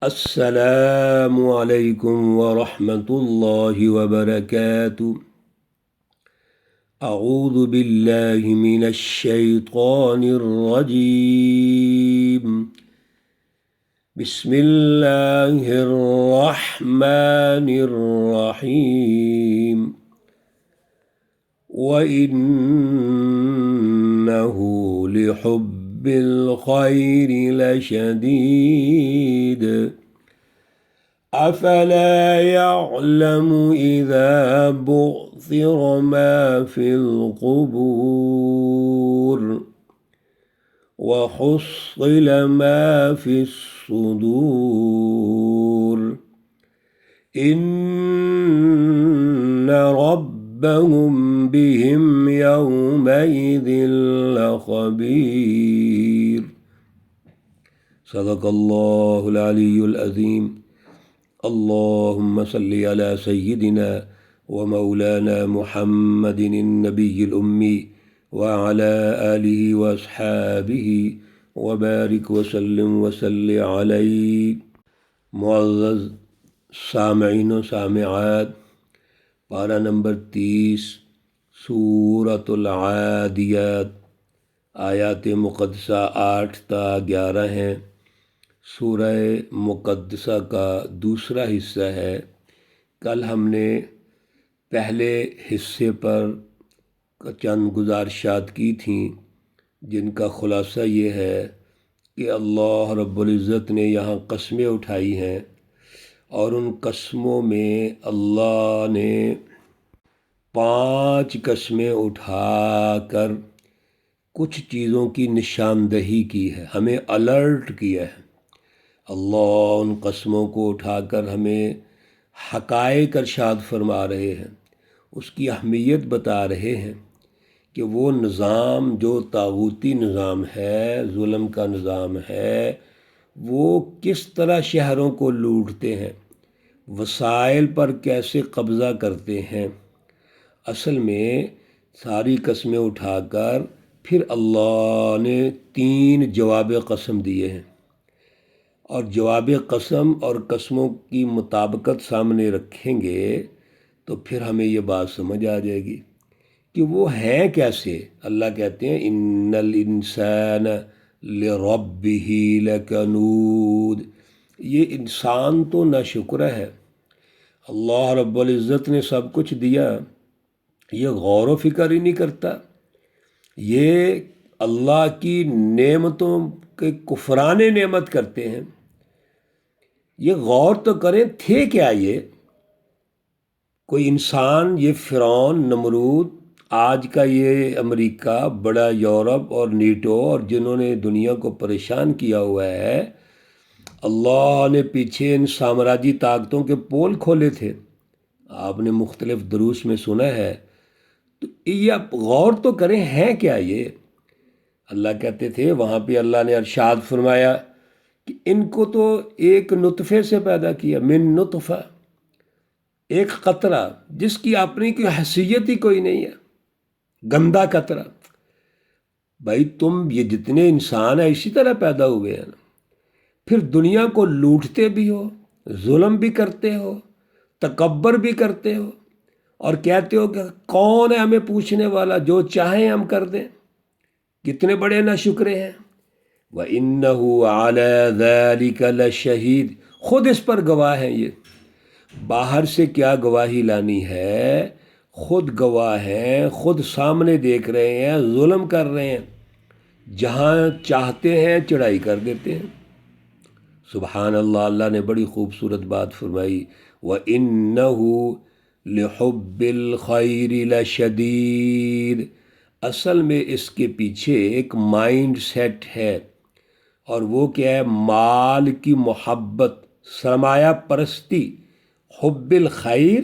السلام علیکم ورحمۃ اللہ وبرکاتہ۔ اعوذ باللہ من الشیطان الرجیم۔ بسم اللہ الرحمن الرحیم۔ وَإِنَّهُ لِحُبِّ الْخَيْرِ لَشَدِيدٌ أَفَلَا يَعْلَمُ إِذَا بُعْثِرَ مَا فِي الْقُبُورِ وَحُصِّلَ مَا فِي الصُّدُورِ إِنَّ رَبَّهُمْ بِهِمْ يَوْمَئِذٍ لَخَبِيرٌ۔ صدق اللہ العلی العظیم۔ اللہم صلی علی سیدنا ومولانا محمد النبی الأمی وعلى آلہ واصحابہ وبارک وسلم وصلی علیہ۔ معزز سامعین و سامعات، پارہ نمبر 30 سورۃ العادیات، آیات مقدسہ 8 تا 11 ہیں۔ سورہ مقدسہ کا دوسرا حصہ ہے۔ کل ہم نے پہلے حصے پر چند گزارشات کی تھیں، جن کا خلاصہ یہ ہے کہ اللہ رب العزت نے یہاں قسمیں اٹھائی ہیں، اور ان قسموں میں اللہ نے 5 قسمیں اٹھا کر کچھ چیزوں کی نشاندہی کی ہے، ہمیں الرٹ کیا ہے۔ اللہ ان قسموں کو اٹھا کر ہمیں حقائق ارشاد فرما رہے ہیں، اس کی اہمیت بتا رہے ہیں کہ وہ نظام جو طاغوتی نظام ہے، ظلم کا نظام ہے، وہ کس طرح شہروں کو لوٹتے ہیں، وسائل پر کیسے قبضہ کرتے ہیں۔ اصل میں ساری قسمیں اٹھا کر پھر اللہ نے 3 جواب قسم دیے ہیں، اور جواب قسم اور قسموں کی مطابقت سامنے رکھیں گے تو پھر ہمیں یہ بات سمجھ آ جائے گی کہ وہ ہیں کیسے۔ اللہ کہتے ہیں ان الانسان لربہ لکنود۔ یہ انسان تو ناشکر ہے، اللہ رب العزت نے سب کچھ دیا، یہ غور و فکر ہی نہیں کرتا، یہ اللہ کی نعمتوں کے کفران نعمت کرتے ہیں۔ یہ غور تو کریں تھے کیا یہ کوئی انسان، یہ فرعون، نمرود، آج کا یہ امریکہ، بڑا یورپ اور نیٹو، اور جنہوں نے دنیا کو پریشان کیا ہوا ہے، اللہ نے پیچھے ان سامراجی طاقتوں کے پول کھولے تھے، آپ نے مختلف دروس میں سنا ہے۔ تو یہ غور تو کریں ہیں کیا یہ۔ اللہ کہتے تھے وہاں پہ، اللہ نے ارشاد فرمایا کہ ان کو تو ایک نطفے سے پیدا کیا، من نطفہ، ایک قطرہ جس کی اپنی کوئی حیثیت ہی کوئی نہیں ہے، گندا قطرہ۔ بھائی تم یہ جتنے انسان ہیں اسی طرح پیدا ہوئے ہیں نا، پھر دنیا کو لوٹتے بھی ہو، ظلم بھی کرتے ہو، تکبر بھی کرتے ہو، اور کہتے ہو کہ کون ہے ہمیں پوچھنے والا، جو چاہیں ہم کر دیں۔ کتنے بڑے ناشکرے ہیں۔ وَإِنَّهُ عَلَى ذَلِكَ لَشَهِيدٌ، خود اس پر گواہ ہیں۔ یہ باہر سے کیا گواہی لانی ہے، خود گواہ ہیں، خود سامنے دیکھ رہے ہیں، ظلم کر رہے ہیں، جہاں چاہتے ہیں چڑھائی کر دیتے ہیں۔ سبحان اللہ، اللہ نے بڑی خوبصورت بات فرمائی، وَإِنَّهُ لِحُبِّ الْخَيْرِ لَشَدِيدٌ۔ اصل میں اس کے پیچھے ایک مائنڈ سیٹ ہے، اور وہ کیا ہے؟ مال کی محبت، سرمایہ پرستی، حب الخیر،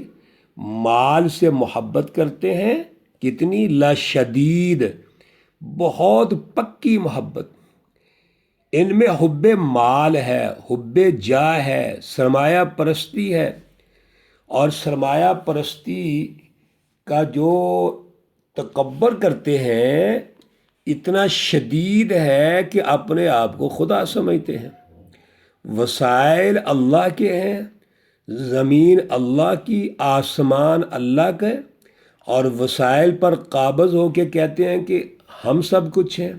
مال سے محبت کرتے ہیں۔ کتنی؟ لاشدید، بہت پکی محبت۔ ان میں حب مال ہے، حب جاہ ہے، سرمایہ پرستی ہے، اور سرمایہ پرستی کا جو تکبر کرتے ہیں اتنا شدید ہے کہ اپنے آپ کو خدا سمجھتے ہیں۔ وسائل اللہ کے ہیں، زمین اللہ کی، آسمان اللہ کا، اور وسائل پر قابض ہو کے کہتے ہیں کہ ہم سب کچھ ہیں۔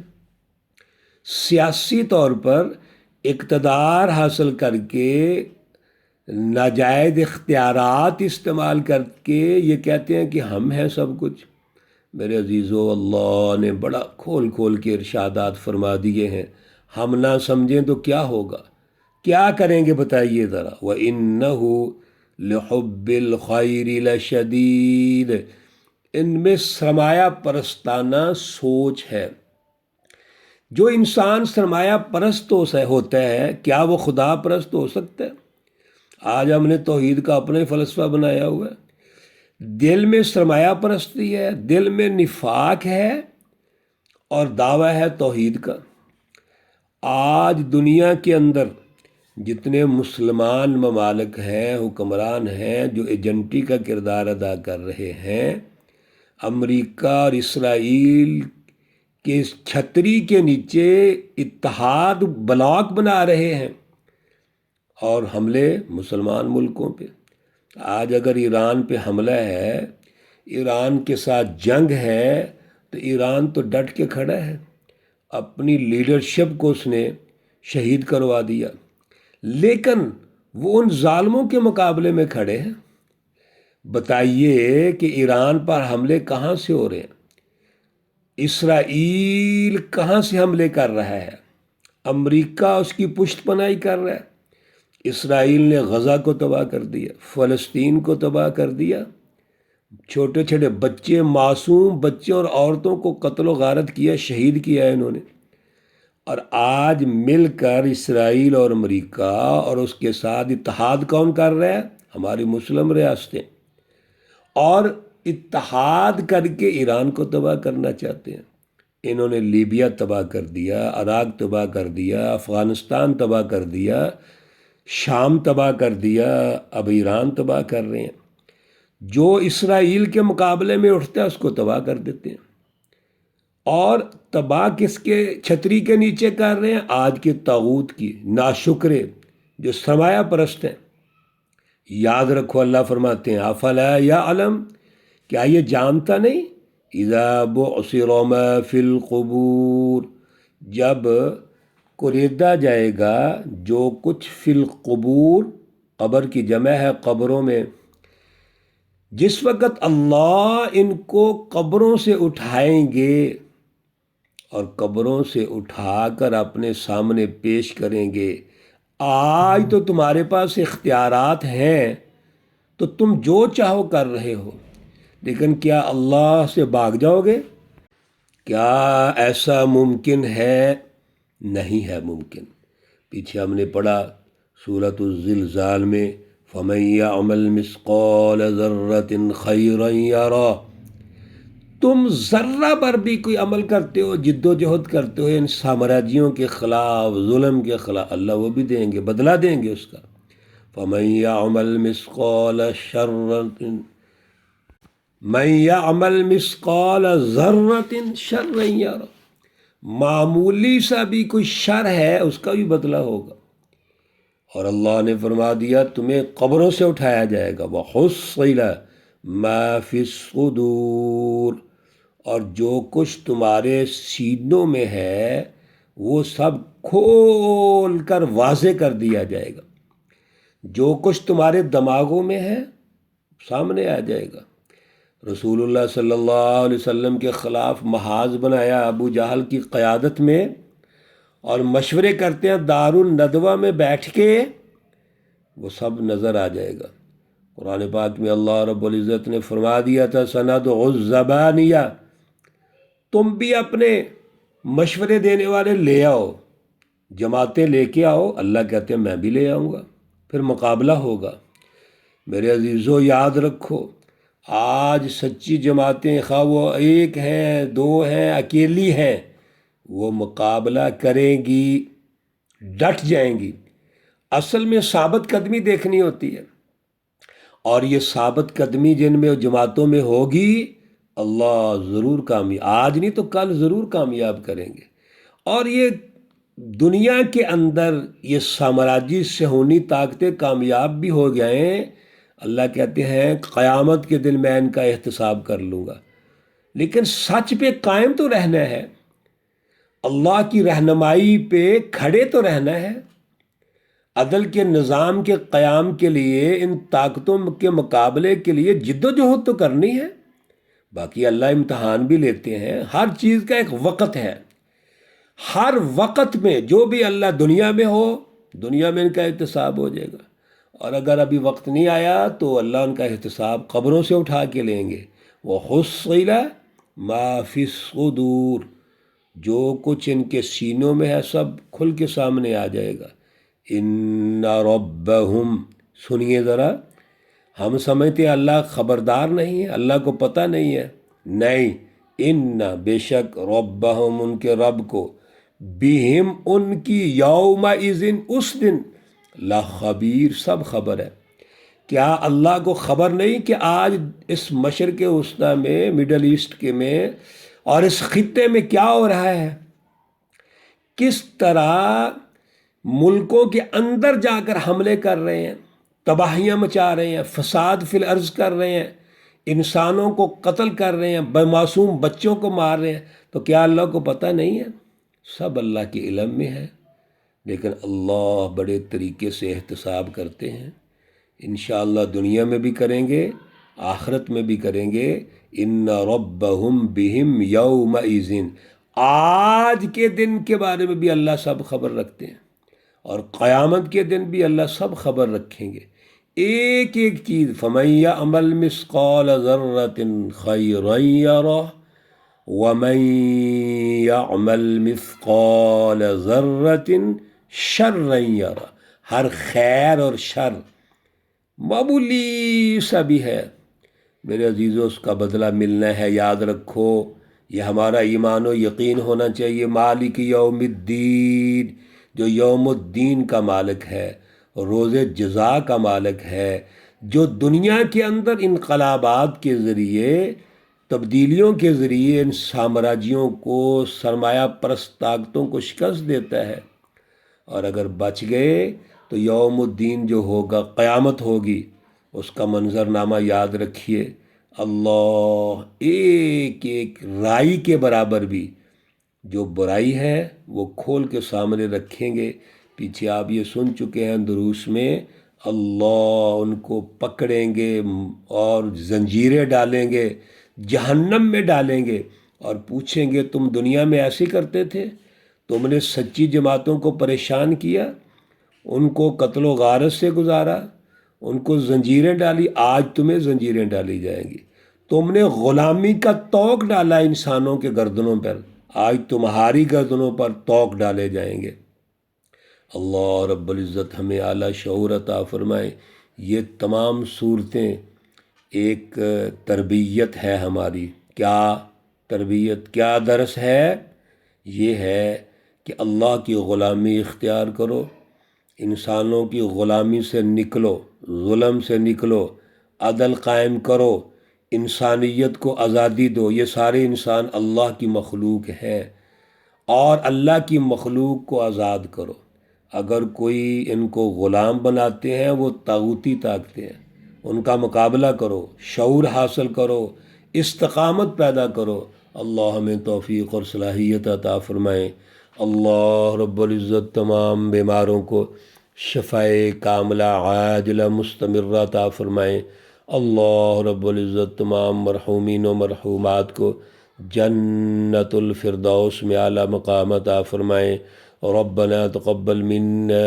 سیاسی طور پر اقتدار حاصل کر کے، ناجائز اختیارات استعمال کر کے یہ کہتے ہیں کہ ہم ہیں سب کچھ۔ میرے عزیزو، اللہ نے بڑا کھول کھول کے ارشادات فرما دیے ہیں، ہم نہ سمجھیں تو کیا ہوگا، کیا کریں گے بتائیے ذرا۔ وَإِنَّهُ لِحُبِّ الْخَيْرِ لَشَدِيدٌ، ان میں سرمایہ پرستانہ سوچ ہے۔ جو انسان سرمایہ پرست ہوتا ہے، کیا وہ خدا پرست ہو سکتا ہے؟ آج ہم نے توحید کا اپنا ہی فلسفہ بنایا ہوا ہے۔ دل میں سرمایہ پرستی ہے، دل میں نفاق ہے، اور دعویٰ ہے توحید کا۔ آج دنیا کے اندر جتنے مسلمان ممالک ہیں، حکمران ہیں، جو ایجنٹی کا کردار ادا کر رہے ہیں، امریکہ اور اسرائیل کے چھتری کے نیچے اتحاد بلاک بنا رہے ہیں اور حملے مسلمان ملکوں پہ۔ آج اگر ایران پہ حملہ ہے، ایران کے ساتھ جنگ ہے، تو ایران تو ڈٹ کے کھڑا ہے، اپنی لیڈرشپ کو اس نے شہید کروا دیا، لیکن وہ ان ظالموں کے مقابلے میں کھڑے ہیں۔ بتائیے کہ ایران پر حملے کہاں سے ہو رہے ہیں؟ اسرائیل کہاں سے حملے کر رہا ہے؟ امریکہ اس کی پشت پناہی کر رہا ہے۔ اسرائیل نے غزہ کو تباہ کر دیا، فلسطین کو تباہ کر دیا، چھوٹے چھوٹے بچے، معصوم بچے اور عورتوں کو قتل و غارت کیا، شہید کیا ہے انہوں نے۔ اور آج مل کر اسرائیل اور امریکہ اور اس کے ساتھ اتحاد کون کر رہا ہے؟ ہماری مسلم ریاستیں، اور اتحاد کر کے ایران کو تباہ کرنا چاہتے ہیں۔ انہوں نے لیبیا تباہ کر دیا، عراق تباہ کر دیا، افغانستان تباہ کر دیا، شام تباہ کر دیا، اب ایران تباہ کر رہے ہیں۔ جو اسرائیل کے مقابلے میں اٹھتا ہے اس کو تباہ کر دیتے ہیں۔ اور تباہ کس کے چھتری کے نیچے کر رہے ہیں؟ آج کے طاغوت کی، ناشکرے جو سرمایہ پرست ہیں۔ یاد رکھو، اللہ فرماتے ہیں افلا یعلم، کیا یہ جانتا نہیں؟ اذا بعثر ما فی القبور، جب کوریدا جائے گا جو کچھ فی القبور، قبر کی جمع ہے قبروں میں، جس وقت اللہ ان کو قبروں سے اٹھائیں گے اور قبروں سے اٹھا کر اپنے سامنے پیش کریں گے۔ آج تو تمہارے پاس اختیارات ہیں تو تم جو چاہو کر رہے ہو، لیکن کیا اللہ سے بھاگ جاؤ گے؟ کیا ایسا ممکن ہے؟ نہیں ہے ممکن۔ پیچھے ہم نے پڑھا سورۃ الزلزال میں فَمَن يَعْمَلْ مِثْقَالَ ذَرَّةٍ خَيْرًا يَرَهُ، تم ذرہ پر بھی کوئی عمل کرتے ہو، جد و جہد کرتے ہو ان سامراجیوں کے خلاف، ظلم کے خلاف، اللہ وہ بھی دیں گے، بدلہ دیں گے اس کا۔ فَمَن يَعْمَلْ مِثْقَالَ شَرٍّ، مَن يَعْمَلْ مِثْقَالَ ذَرَّةٍ شَرًّا يَرَهُ، معمولی سا بھی کوئی شر ہے اس کا بھی بدلہ ہوگا۔ اور اللہ نے فرما دیا تمہیں قبروں سے اٹھایا جائے گا، وَحُصِّلَ مَا فِي الصُّدُورِ، اور جو کچھ تمہارے سینوں میں ہے وہ سب کھول کر واضح کر دیا جائے گا۔ جو کچھ تمہارے دماغوں میں ہے سامنے آ جائے گا۔ رسول اللہ صلی اللہ علیہ وسلم کے خلاف محاذ بنایا ابو جہل کی قیادت میں، اور مشورے کرتے ہیں دار الندوہ میں بیٹھ کے، وہ سب نظر آ جائے گا۔ قرآن پاک میں اللہ رب العزت نے فرما دیا تھا سَنَدْعُ الزَّبَانِيَّ، تم بھی اپنے مشورے دینے والے لے آؤ، جماعتیں لے کے آؤ۔ اللہ کہتے ہیں میں بھی لے آؤں گا، پھر مقابلہ ہوگا۔ میرے عزیزو یاد رکھو، آج سچی جماعتیں خواہ وہ ایک ہیں، دو ہیں، اکیلی ہیں، وہ مقابلہ کریں گی، ڈٹ جائیں گی۔ اصل میں ثابت قدمی دیکھنی ہوتی ہے، اور یہ ثابت قدمی جن میں جماعتوں میں ہوگی، اللہ ضرور کامیاب، آج نہیں تو کل ضرور کامیاب کریں گے۔ اور یہ دنیا کے اندر یہ سامراجی صہیونی طاقتیں کامیاب بھی ہو گئے، اللہ کہتے ہیں قیامت کے دن میں ان کا احتساب کر لوں گا، لیکن سچ پہ قائم تو رہنا ہے، اللہ کی رہنمائی پہ کھڑے تو رہنا ہے، عدل کے نظام کے قیام کے لیے ان طاقتوں کے مقابلے کے لیے جد و جہد تو کرنی ہے۔ باقی اللہ امتحان بھی لیتے ہیں، ہر چیز کا ایک وقت ہے، ہر وقت میں جو بھی اللہ دنیا میں ہو، دنیا میں ان کا احتساب ہو جائے گا، اور اگر ابھی وقت نہیں آیا تو اللہ ان کا احتساب قبروں سے اٹھا کے لیں گے۔ وَحُصِّلَ مَا فِي الصُّدُورِ، جو کچھ ان کے سینوں میں ہے سب کھل کے سامنے آ جائے گا۔ إِنَّ رَبَّهُمْ، سنیے ذرا، ہم سمجھتے ہیں اللہ خبردار نہیں ہے، اللہ کو پتہ نہیں ہے، نہیں، ان بے شک ربہم، ان کے رب کو، بہم ان کی، یومئذ اس دن، لخبیر سب خبر ہے۔ کیا اللہ کو خبر نہیں کہ آج اس مشرق وسطیٰ میں، مڈل ایسٹ کے میں اور اس خطے میں کیا ہو رہا ہے؟ کس طرح ملکوں کے اندر جا کر حملے کر رہے ہیں، تباہیاں مچا رہے ہیں، فساد فی الارض کر رہے ہیں، انسانوں کو قتل کر رہے ہیں، بے معصوم بچوں کو مار رہے ہیں، تو کیا اللہ کو پتہ نہیں ہے؟ سب اللہ کے علم میں ہے، لیکن اللہ بڑے طریقے سے احتساب کرتے ہیں، انشاءاللہ دنیا میں بھی کریں گے، آخرت میں بھی کریں گے۔ ان ربہم بہم یومئذ، آج کے دن کے بارے میں بھی اللہ سب خبر رکھتے ہیں، اور قیامت کے دن بھی اللہ سب خبر رکھیں گے، ایک ایک چیز۔ فَمَن يَعْمَلْ مِثْقَالَ ذَرَّةٍ خَيْرًا يَرَهُ وَمَن يَعْمَلْ مِثْقَالَ ذَرَّةٍ شَرًّا يَرَهُ، ہر خیر اور شر معمولی سا بھی ہے میرے عزیزوں، اس کا بدلہ ملنا ہے، یاد رکھو، یہ ہمارا ایمان و یقین ہونا چاہیے۔ مالک یوم الدین، جو یوم الدین کا مالک ہے، روز جزا کا مالک ہے، جو دنیا کے اندر انقلابات کے ذریعے، تبدیلیوں کے ذریعے ان سامراجیوں کو، سرمایہ پرست طاقتوں کو شکست دیتا ہے، اور اگر بچ گئے تو یوم الدین جو ہوگا، قیامت ہوگی، اس کا منظرنامہ یاد رکھیے۔ اللہ ایک ایک رائی کے برابر بھی جو برائی ہے وہ کھول کے سامنے رکھیں گے۔ پیچھے آپ یہ سن چکے ہیں دروس میں، اللہ ان کو پکڑیں گے اور زنجیریں ڈالیں گے، جہنم میں ڈالیں گے، اور پوچھیں گے تم دنیا میں ایسے کرتے تھے، تم نے سچی جماعتوں کو پریشان کیا، ان کو قتل و غارت سے گزارا، ان کو زنجیریں ڈالی، آج تمہیں زنجیریں ڈالی جائیں گی۔ تم نے غلامی کا طوق ڈالا انسانوں کے گردنوں پر، آج تمہاری گردنوں پر طوق ڈالے جائیں گے۔ اللہ رب العزت ہمیں اعلیٰ شعور عطا فرمائے۔ یہ تمام صورتیں ایک تربیت ہے ہماری۔ کیا تربیت، کیا درس ہے؟ یہ ہے کہ اللہ کی غلامی اختیار کرو، انسانوں کی غلامی سے نکلو، ظلم سے نکلو، عدل قائم کرو، انسانیت کو آزادی دو۔ یہ سارے انسان اللہ کی مخلوق ہیں، اور اللہ کی مخلوق کو آزاد کرو۔ اگر کوئی ان کو غلام بناتے ہیں، وہ طاغوتی طاقتیں ہیں، ان کا مقابلہ کرو، شعور حاصل کرو، استقامت پیدا کرو۔ اللہ ہمیں توفیق اور صلاحیت عطا فرمائے۔ اللہ رب العزت تمام بیماروں کو شفائے کاملہ عاجلہ مستمرہ عطا فرمائے۔ اللہ رب العزت تمام مرحومین و مرحومات کو جنت الفردوس میں اعلیٰ مقام عطا فرمائے۔ ربنا تقبل منا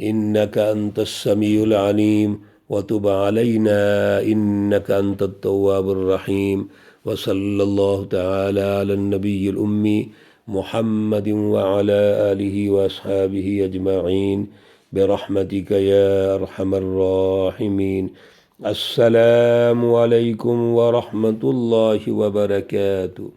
انك انت السميع العليم وتب علينا انك انت التواب الرحيم، وصلى الله تعالى على النبي الأمي محمد وعلى آله وأصحابه أجمعين برحمتك يا أرحم الراحمين۔ السلام عليكم ورحمة الله وبركاته۔